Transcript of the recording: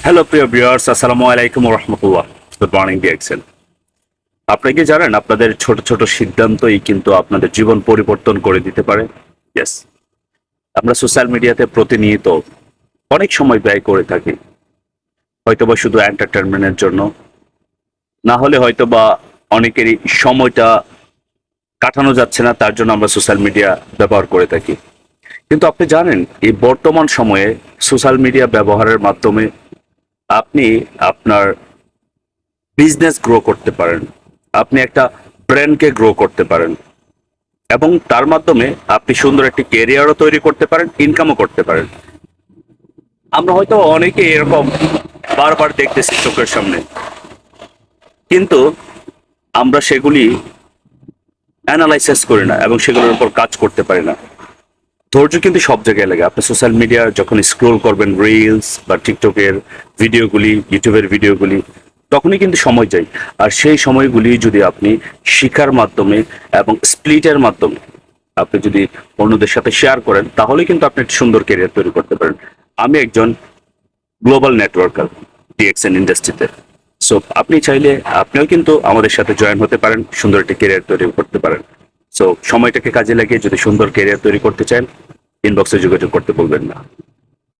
Hello প্রিয় viewers, আসসালামু আলাইকুম ওয়া রাহমাতুল্লাহ। Good morning ডিএক্সেল। আপনি কি জানেন আপনাদের ছোট ছোট সিদ্ধান্তই কিন্তু আপনাদের জীবন পরিবর্তন করে দিতে পারে? ইয়েস, আমরা সোশ্যাল মিডিয়াতে প্রতিনিয়ত অনেক সময় ব্যয় করে থাকি, হয়তোবা শুধু এন্টারটেনমেন্টের জন্য, না হলে হয়তোবা অনেকেরই সময়টা কাটানো যাচ্ছে না, তার জন্য আমরা সোশ্যাল মিডিয়া ব্যবহার করে থাকি। কিন্তু আপনি জানেন এই বর্তমান সময়ে সোশ্যাল মিডিয়া ব্যবহারের মাধ্যমে আপনি আপনার বিজনেস গ্রো করতে পারেন, আপনি একটা ব্র্যান্ডকে গ্রো করতে পারেন এবং তার মাধ্যমে আপনি সুন্দর একটি ক্যারিয়ারও তৈরি করতে পারেন, ইনকামও করতে পারেন। আমরা হয়তো অনেকে এরকম বারবার দেখতেছি চোখের সামনে, কিন্তু আমরা সেগুলি অ্যানালাইসিস করি না এবং সেগুলোর উপর কাজ করতে পারি না। ধৈর্য কিন্তু সব জায়গায় লাগে। আপনি সোশ্যাল মিডিয়া যখন স্ক্রোল করবেন, রিলস বা টিকটকের ভিডিওগুলি, ইউটিউবের ভিডিওগুলি, তখনই কিন্তু সময় যায়। আর সেই সময়গুলি যদি আপনি শিখার মাধ্যমে এবং স্প্লিটের মাধ্যমে আপনি যদি অন্যদের সাথে শেয়ার করেন, তাহলে কিন্তু আপনি একটা সুন্দর ক্যারিয়ার তৈরি করতে পারেন। আমি একজন গ্লোবাল নেটওয়ার্কার ডিএক্সএন ইন্ডাস্ট্রিতে। সো আপনি চাইলে আপনিও কিন্তু আমাদের সাথে জয়েন হতে পারেন, সুন্দর একটি ক্যারিয়ার তৈরি করতে পারেন। সো সময়টাকে কাজে লাগিয়ে যদি সুন্দর ক্যারিয়ার তৈরি করতে চান, ইনবক্সে যোগাযোগ করতে বলবেন না।